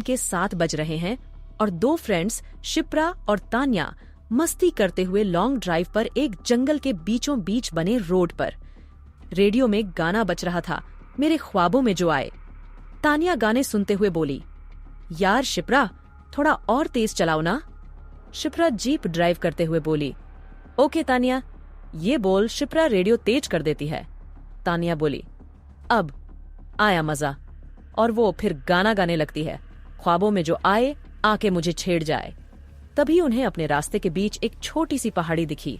के 7 बज रहे हैं और 2 फ्रेंड्स शिप्रा और तान्या मस्ती करते हुए लॉन्ग ड्राइव पर एक जंगल के बीचों बीच बने रोड पर। रेडियो में गाना बज रहा था, मेरे ख्वाबों में जो आए। तान्या गाने सुनते हुए बोली, यार शिप्रा, थोड़ा और तेज चलाओ ना। शिप्रा जीप ड्राइव करते हुए बोली, ओके तान्या। ये बोल शिप्रा रेडियो तेज कर देती है। तान्या बोली, अब आया मजा। और वो फिर गाना गाने लगती है, ख्वाबों में जो आए आके मुझे छेड़ जाए। तभी उन्हें अपने रास्ते के बीच एक छोटी सी पहाड़ी दिखी।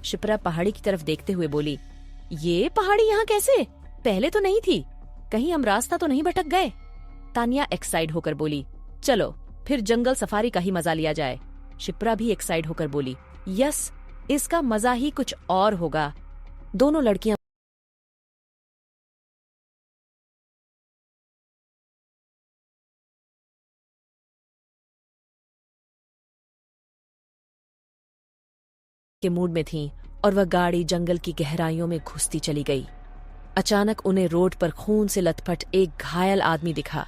शिप्रा पहाड़ी की तरफ देखते हुए बोली, ये पहाड़ी यहाँ कैसे? पहले तो नहीं थी। कहीं हम रास्ता तो नहीं भटक गए? तान्या एक्साइट होकर बोली, चलो फिर जंगल सफारी का ही मजा लिया जाए। शिप्रा भी एक्साइट होकर बोली, यस, इसका मजा ही कुछ और होगा। दोनों लड़कियां के मूड में थीं और वह गाड़ी जंगल की गहराइयों में घुसती चली गई। अचानक उन्हें रोड पर खून से लथपथ एक घायल आदमी दिखा।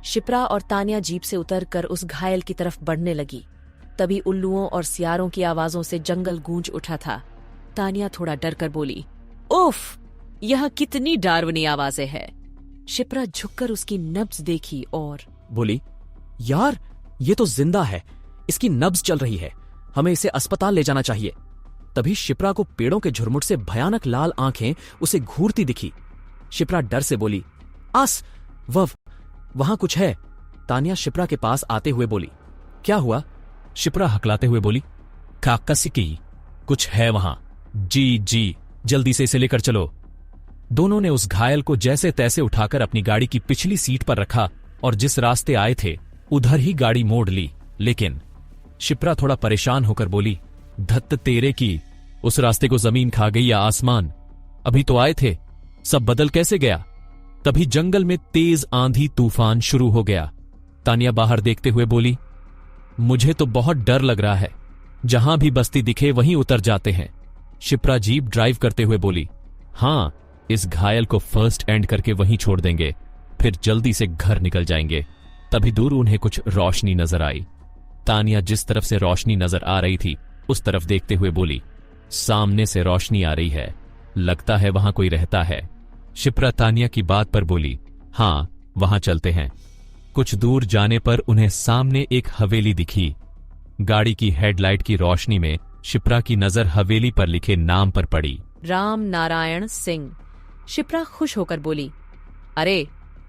शिप्रा और तान्या जीप से उतरकर उस घायल की तरफ बढ़ने लगी। तभी उल्लुओं और सियारों की आवाजों से जंगल गूंज उठा था। तान्या थोड़ा डर कर बोली, उफ, यह कितनी डार्वनी आवाजें हैं। शिप्रा झुककर उसकी नब्ज देखी और बोली, यार ये तो जिंदा है, इसकी नब्ज चल रही है, हमें इसे अस्पताल ले जाना चाहिए। तभी शिप्रा को पेड़ों के झुरमुट से भयानक लाल आंखें उसे घूरती दिखी। शिप्रा डर से बोली, आस, वहां कुछ है। तान्या शिप्रा के पास आते हुए बोली, क्या हुआ? शिप्रा हकलाते हुए बोली, काकसिकी, कुछ है वहां। जी, जल्दी से इसे लेकर चलो। दोनों ने उस घायल को जैसे तैसे उठाकर अपनी गाड़ी की पिछली सीट पर रखा और जिस रास्ते आए थे उधर ही गाड़ी मोड़ ली। लेकिन शिप्रा थोड़ा परेशान होकर बोली, धत्त तेरे की, उस रास्ते को जमीन खा गई या आसमान? अभी तो आए थे, सब बदल कैसे गया? तभी जंगल में तेज आंधी तूफान शुरू हो गया। तान्या बाहर देखते हुए बोली, मुझे तो बहुत डर लग रहा है, जहां भी बस्ती दिखे वहीं उतर जाते हैं। शिप्रा जीप ड्राइव करते हुए बोली, हां, इस घायल को फर्स्ट एंड करके वहीं छोड़ देंगे, फिर जल्दी से घर निकल जाएंगे। तभी दूर उन्हें कुछ रोशनी नजर आई। तान्या जिस तरफ से रोशनी नजर आ रही थी उस तरफ देखते हुए बोली, सामने से रोशनी आ रही है, लगता है वहां कोई रहता है। शिप्रा तान्या की बात पर बोली, हां, वहां चलते हैं। कुछ दूर जाने पर उन्हें सामने एक हवेली दिखी। गाड़ी की हेडलाइट की रोशनी में शिप्रा की नजर हवेली पर लिखे नाम पर पड़ी, राम नारायण सिंह। शिप्रा खुश होकर बोली, अरे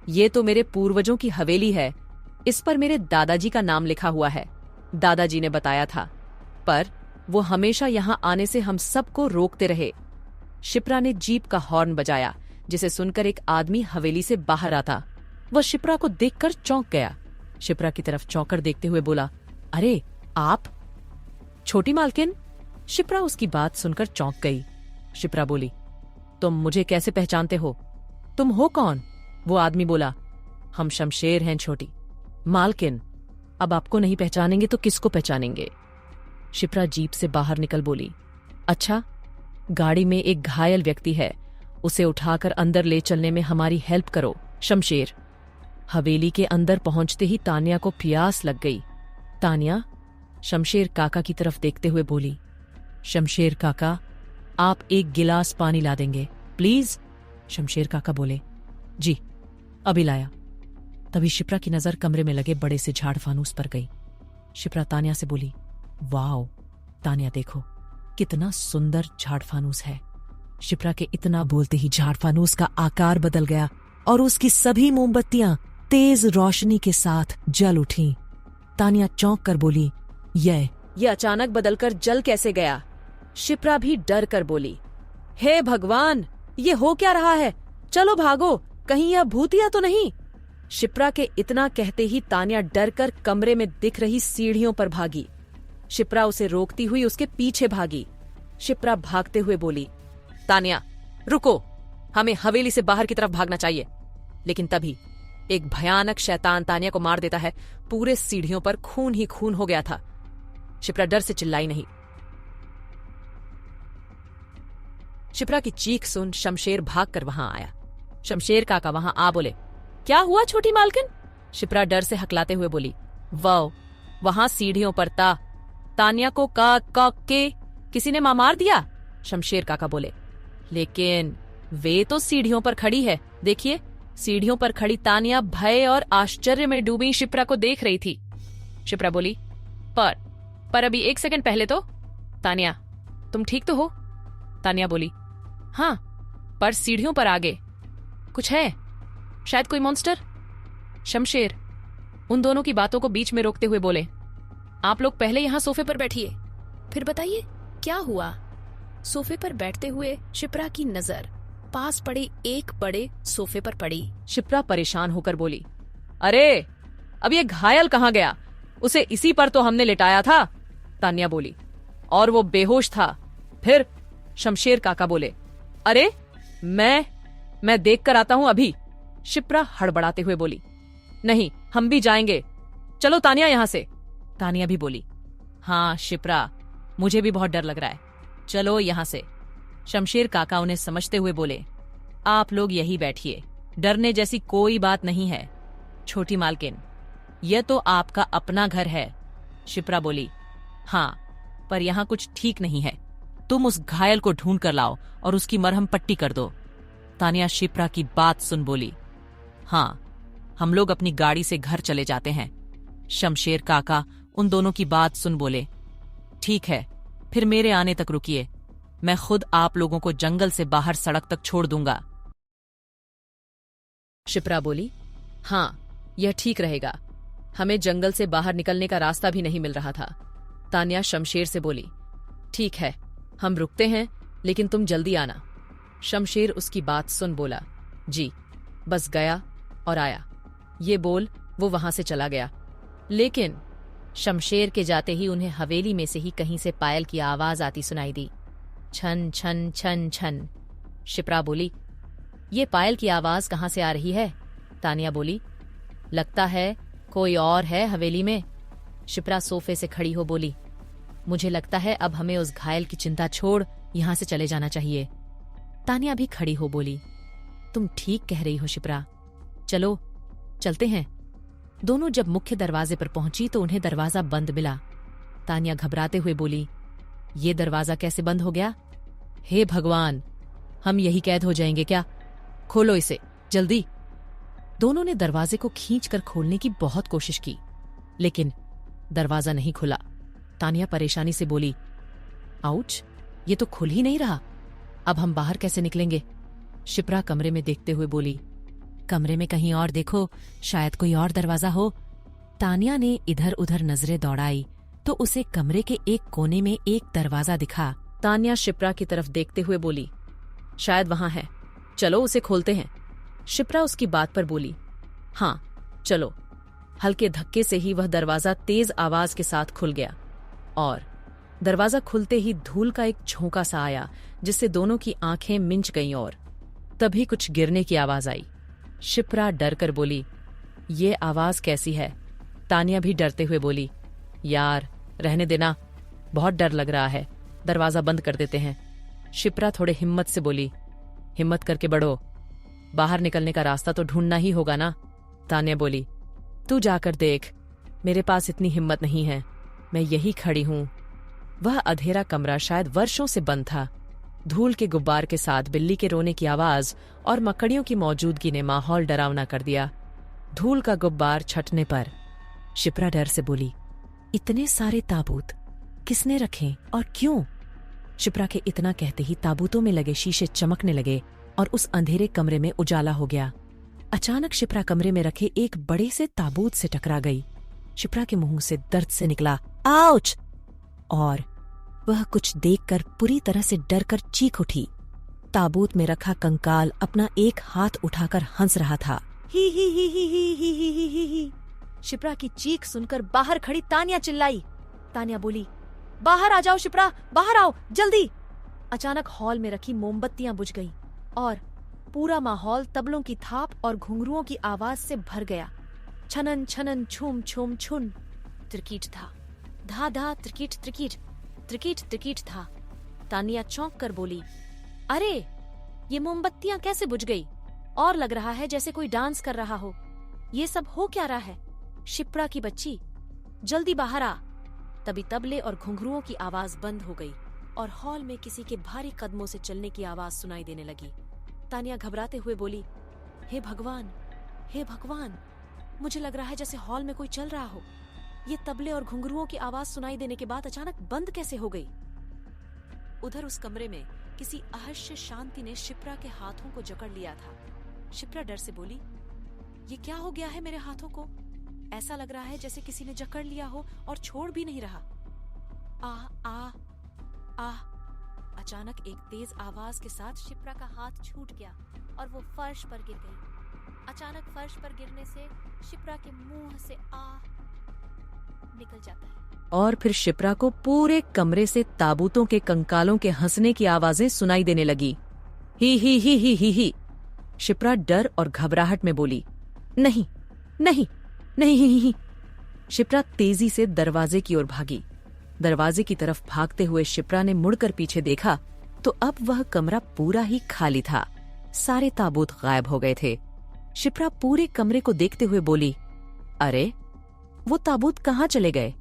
ये तो मेरे पूर्वजों की हवेली है, इस पर मेरे दादाजी का नाम लिखा हुआ है, दादाजी ने बताया था, पर वो हमेशा यहां आने से हम सबको रोकते रहे। शिप्रा ने जीप का हॉर्न बजाया, जिसे सुनकर एक आदमी हवेली से बाहर आता। वह शिप्रा को देखकर चौंक गया। शिप्रा की तरफ चौंकर देखते हुए बोला, अरे आप छोटी मालकिन? शिप्रा उसकी बात सुनकर चौंक गई। शिप्रा बोली, तुम मुझे कैसे पहचानते हो? तुम हो कौन? वो आदमी बोला, हम शमशेर हैं छोटी मालकिन, अब आपको नहीं पहचानेंगे तो किसको पहचानेंगे? शिप्रा जीप से बाहर निकल बोली, अच्छा, गाड़ी में एक घायल व्यक्ति है, उसे उठाकर अंदर ले चलने में हमारी हेल्प करो शमशेर। हवेली के अंदर पहुंचते ही तान्या को प्यास लग गई। तान्या शमशेर काका की तरफ देखते हुए बोली, शमशेर काका, आप एक गिलास पानी ला देंगे प्लीज? शमशेर काका बोले, जी अभी लाया। तभी शिप्रा की नजर कमरे में लगे बड़े से झाड़ फानूस पर गई। शिप्रा तान्या से बोली, वाओ तान्या, देखो कितना सुंदर झाड़ फानूस है। शिप्रा के इतना बोलते ही झाड़ फानूस का आकार बदल गया और उसकी सभी मोमबत्तियां तेज रोशनी के साथ जल उठी। तान्या चौंक कर बोली, ये अचानक बदलकर जल कैसे गया? शिप्रा भी डर कर बोली, हे भगवान, ये हो क्या रहा है? चलो भागो, कहीं यह भूतिया तो नहीं? शिप्रा के इतना कहते ही तान्या डर कर कमरे में दिख रही सीढ़ियों पर भागी। शिप्रा उसे रोकती हुई उसके पीछे भागी। शिप्रा भागते हुए बोली, तान्या रुको, हमें हवेली से बाहर की तरफ भागना चाहिए। लेकिन तभी एक भयानक शैतान तान्या को मार देता है। पूरे सीढ़ियों पर खून ही खून हो गया था। शिप्रा डर से चिल्लाई नहीं। शिप्रा की चीख सुन शमशेर भागकर वहां आया। शमशेर काका वहां आ बोले, क्या हुआ छोटी मालकिन? शिप्रा डर से हकलाते हुए बोली। वाओ, वहां सीढ़ियों पर तान्या को के किसी ने मार दिया, शमशेर काका बोले। लेकिन वे तो सीढ़ियों पर खड़ी है, देखिए। सीढ़ियों पर खड़ी तान्या भय और आश्चर्य में डूबी शिप्रा को देख रही थी। शिप्रा बोली, पर अभी 1 सेकंड पहले तो। तान्या, तुम ठीक तो हो? तान्या बोली, हाँ, पर सीढ़ियों पर आगे कुछ है, शायद कोई मॉन्स्टर। शमशेर उन दोनों की बातों को बीच में रोकते हुए बोले, आप लोग पहले यहां सोफे पर बैठिए, फिर बताइए क्या हुआ। सोफे पर बैठते हुए शिप्रा की नजर पास पड़े एक बड़े सोफे पर पड़ी। शिप्रा परेशान होकर बोली, अरे अब ये घायल कहाँ गया? उसे इसी पर तो हमने लिटाया था। तान्या बोली, और वो बेहोश था। फिर शमशेर काका बोले, अरे मैं देख कर आता हूं अभी। शिप्रा हड़बड़ाते हुए बोली, नहीं, हम भी जाएंगे, चलो तान्या यहां से। तान्या भी बोली, हाँ शिप्रा, मुझे भी बहुत डर लग रहा है, चलो यहां से। शमशेर काका उन्हें समझते हुए बोले, आप लोग यही बैठिए, डरने जैसी कोई बात नहीं है। छोटी मालकिन, यह तो आपका अपना घर है। शिप्रा बोली, हाँ, पर यहां कुछ ठीक नहीं है, तुम उस घायल को ढूंढ कर लाओ और उसकी मरहम पट्टी कर दो। तान्या शिप्रा की बात सुन बोली, हाँ, हम लोग अपनी गाड़ी से घर चले जाते हैं। शमशेर काका उन दोनों की बात सुन बोले, ठीक है, फिर मेरे आने तक रुकिए, मैं खुद आप लोगों को जंगल से बाहर सड़क तक छोड़ दूंगा। शिप्रा बोली, हाँ, यह ठीक रहेगा, हमें जंगल से बाहर निकलने का रास्ता भी नहीं मिल रहा था। तान्या शमशेर से बोली, ठीक है, हम रुकते हैं, लेकिन तुम जल्दी आना। शमशेर उसकी बात सुन बोला, जी, बस गया और आया। ये बोल वो वहां से चला गया। लेकिन शमशेर के जाते ही उन्हें हवेली में से ही कहीं से पायल की आवाज आती सुनाई दी, छन छन छन छन। शिप्रा बोली, ये पायल की आवाज कहां से आ रही है? तान्या बोली, लगता है कोई और है हवेली में। शिप्रा सोफे से खड़ी हो बोली, मुझे लगता है अब हमें उस घायल की चिंता छोड़ यहां से चले जाना चाहिए। तान्या भी खड़ी हो बोली, तुम ठीक कह रही हो शिप्रा, चलो चलते हैं। दोनों जब मुख्य दरवाजे पर पहुंची तो उन्हें दरवाजा बंद मिला। तान्या घबराते हुए बोली, ये दरवाजा कैसे बंद हो गया? हे भगवान, हम यही कैद हो जाएंगे क्या? खोलो इसे जल्दी। दोनों ने दरवाजे को खींचकर खोलने की बहुत कोशिश की, लेकिन दरवाजा नहीं खुला। तान्या परेशानी से बोली, आउच, ये तो खुल ही नहीं रहा, अब हम बाहर कैसे निकलेंगे? शिप्रा कमरे में देखते हुए बोली, कमरे में कहीं और देखो, शायद कोई और दरवाजा हो। तान्या ने इधर उधर नजरें दौड़ाई तो उसे कमरे के एक कोने में एक दरवाजा दिखा। तान्या शिप्रा की तरफ देखते हुए बोली, शायद वहां है, चलो उसे खोलते हैं। शिप्रा उसकी बात पर बोली, हाँ चलो। हल्के धक्के से ही वह दरवाजा तेज आवाज के साथ खुल गया और दरवाजा खुलते ही धूल का एक झोंका सा आया जिससे दोनों की आंखें मिंच गईं और तभी कुछ गिरने की आवाज आई। शिप्रा डर कर बोली, ये आवाज कैसी है? तान्या भी डरते हुए बोली, यार रहने देना, बहुत डर लग रहा है, दरवाजा बंद कर देते हैं। शिप्रा थोड़े हिम्मत से बोली, हिम्मत करके बढ़ो, बाहर निकलने का रास्ता तो ढूंढना ही होगा ना। तान्या बोली, तू जाकर देख, मेरे पास इतनी हिम्मत नहीं है, मैं यही खड़ी हूं। वह अंधेरा कमरा शायद वर्षों से बंद था। धूल के गुब्बार के साथ बिल्ली के रोने की आवाज और मकड़ियों की मौजूदगी ने माहौल डरावना कर दिया। धूल का गुब्बार छटने पर शिप्रा डर से बोली, इतने सारे ताबूत किसने रखे और क्यों? शिप्रा के इतना कहते ही ताबूतों में लगे शीशे चमकने लगे और उस अंधेरे कमरे में उजाला हो गया। अचानक शिप्रा कमरे में रखे एक बड़े से ताबूत से टकरा गई। शिप्रा के मुंह से दर्द से निकला, आउच! और वह कुछ देखकर पूरी तरह से डरकर चीख उठी। ताबूत में रखा कंकाल अपना एक हाथ उठाकर हंस रहा था। ही ही ही ही ही ही ही ही ही ही। शिप्रा की चीख सुनकर बाहर खड़ी तान्या चिल्लाई। तान्या बोली, बाहर आ जाओ शिप्रा, बाहर आओ जल्दी। अचानक हॉल में रखी मोमबत्तियां बुझ गईं और पूरा माहौल तबलों की थाप और घुंघरुओं की आवाज से भर गया। छनन छनन छूम छूम छुन, त्रिकीट था, धा धा त्रिकीट त्रिकीट, त्रिकीट त्रिकीट था। तान्या चौंक कर बोली, अरे ये मोमबत्तियां कैसे बुझ गई? और लग रहा है जैसे कोई डांस कर रहा हो। ये सब हो क्या रहा है? शिप्रा की बच्ची, जल्दी बाहर आ। तभी तबले और घुंघरुओं की आवाज बंद हो गई और हॉल में किसी के भारी कदमों से चलने की आवाज सुनाई देने लगी। तानिया घबराते हुए बोली, हे भगवान, हे भगवान, मुझे लग रहा है जैसे हॉल में कोई चल रहा हो। ये तबले और घुंघरुओं की आवाज सुनाई देने के बाद अचानक बंद कैसे हो गई? उधर उस कमरे में किसी अहस्य शांति ने शिप्रा के हाथों को जकड़ लिया था। शिप्रा डर से बोली, ये क्या हो गया है मेरे हाथों को? ऐसा लग रहा है जैसे किसी ने जकड़ लिया हो और छोड़ भी नहीं रहा। आ आ आ। अचानक एक तेज आवाज के साथ शिप्रा का हाथ छूट गया और वो फर्श पर गिर गई। अचानक फर्श पर गिरने से शिप्रा के मुंह से आ निकल जाता है और फिर शिप्रा को पूरे कमरे से ताबूतों के कंकालों के हंसने की आवाजें सुनाई देने लगी। ही ही ही ही ही ही। शिप्रा डर और घबराहट में बोली, नहीं नहीं नहीं ही ही। शिप्रा तेजी से दरवाजे की ओर भागी। दरवाजे की तरफ भागते हुए शिप्रा ने मुड़कर पीछे देखा तो अब वह कमरा पूरा ही खाली था। सारे ताबूत गायब हो गए थे। शिप्रा पूरे कमरे को देखते हुए बोली, अरे वो ताबूत कहाँ चले गए?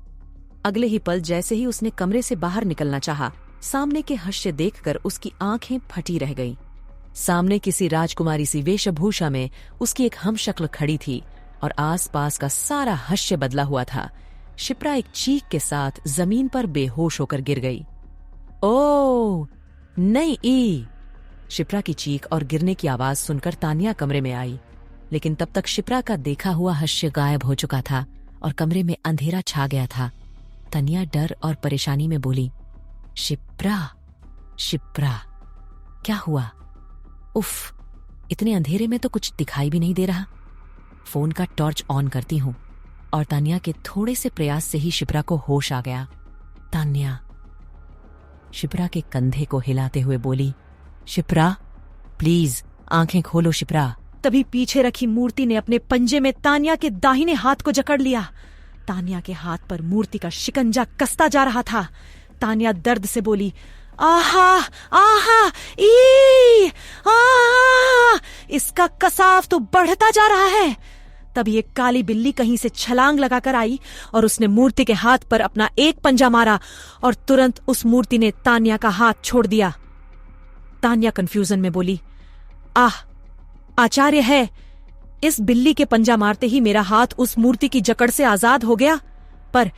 अगले ही पल जैसे ही उसने कमरे से बाहर निकलना चाहा, सामने के हास्य देखकर उसकी आंखें फटी रह गईं। सामने किसी राजकुमारी सी वेशभूषा में उसकी एक हमशक्ल खड़ी थी और आसपास का सारा हास्य बदला हुआ था। शिप्रा एक चीख के साथ जमीन पर बेहोश होकर गिर गई। ओ नहीं ई। शिप्रा की चीख और गिरने की आवाज सुनकर तानिया कमरे में आई, लेकिन तब तक शिप्रा का देखा हुआ हास्य गायब हो चुका था और कमरे में अंधेरा छा गया था। तानिया डर और परेशानी में बोली, शिप्रा, शिप्रा, क्या हुआ? उफ, इतने अंधेरे में तो कुछ दिखाई भी नहीं दे रहा। फोन का टॉर्च ऑन करती हूँ। और तानिया के थोड़े से प्रयास से ही शिप्रा को होश आ गया। तानिया शिप्रा के कंधे को हिलाते हुए बोली, शिप्रा प्लीज आंखें खोलो शिप्रा। तभी पीछे रखी मूर्ति ने अपने पंजे में तानिया के दाहिने हाथ को जकड़ लिया। तानिया के हाथ पर मूर्ति का शिकंजा कसता जा रहा था। तानिया दर्द से बोली, आहा आहा ई आहा, इसका कसाव तो बढ़ता जा रहा है। तभी एक काली बिल्ली कहीं से छलांग लगाकर आई और उसने मूर्ति के हाथ पर अपना एक पंजा मारा और तुरंत उस मूर्ति ने तानिया का हाथ छोड़ दिया। तानिया कंफ्यूजन में बोली, आचार्य है, इस बिल्ली के पंजा मारते ही मेरा हाथ उस मूर्ति की जकड़ से आजाद हो गया, पर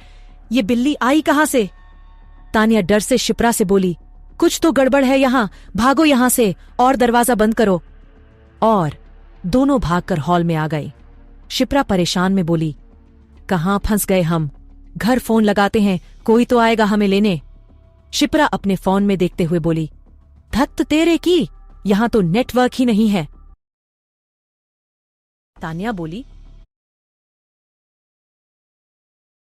यह बिल्ली आई कहां से? तानिया डर से शिप्रा से बोली, कुछ तो गड़बड़ है यहां, भागो यहां से और दरवाजा बंद करो। और दोनों भागकर हॉल में आ गए। शिप्रा परेशान में बोली, कहां फंस गए हम? घर फोन लगाते हैं, कोई तो आएगा हमें लेने। शिप्रा अपने फोन में देखते हुए बोली, धत्त तेरे की, यहां तो नेटवर्क ही नहीं है। तानिया बोली,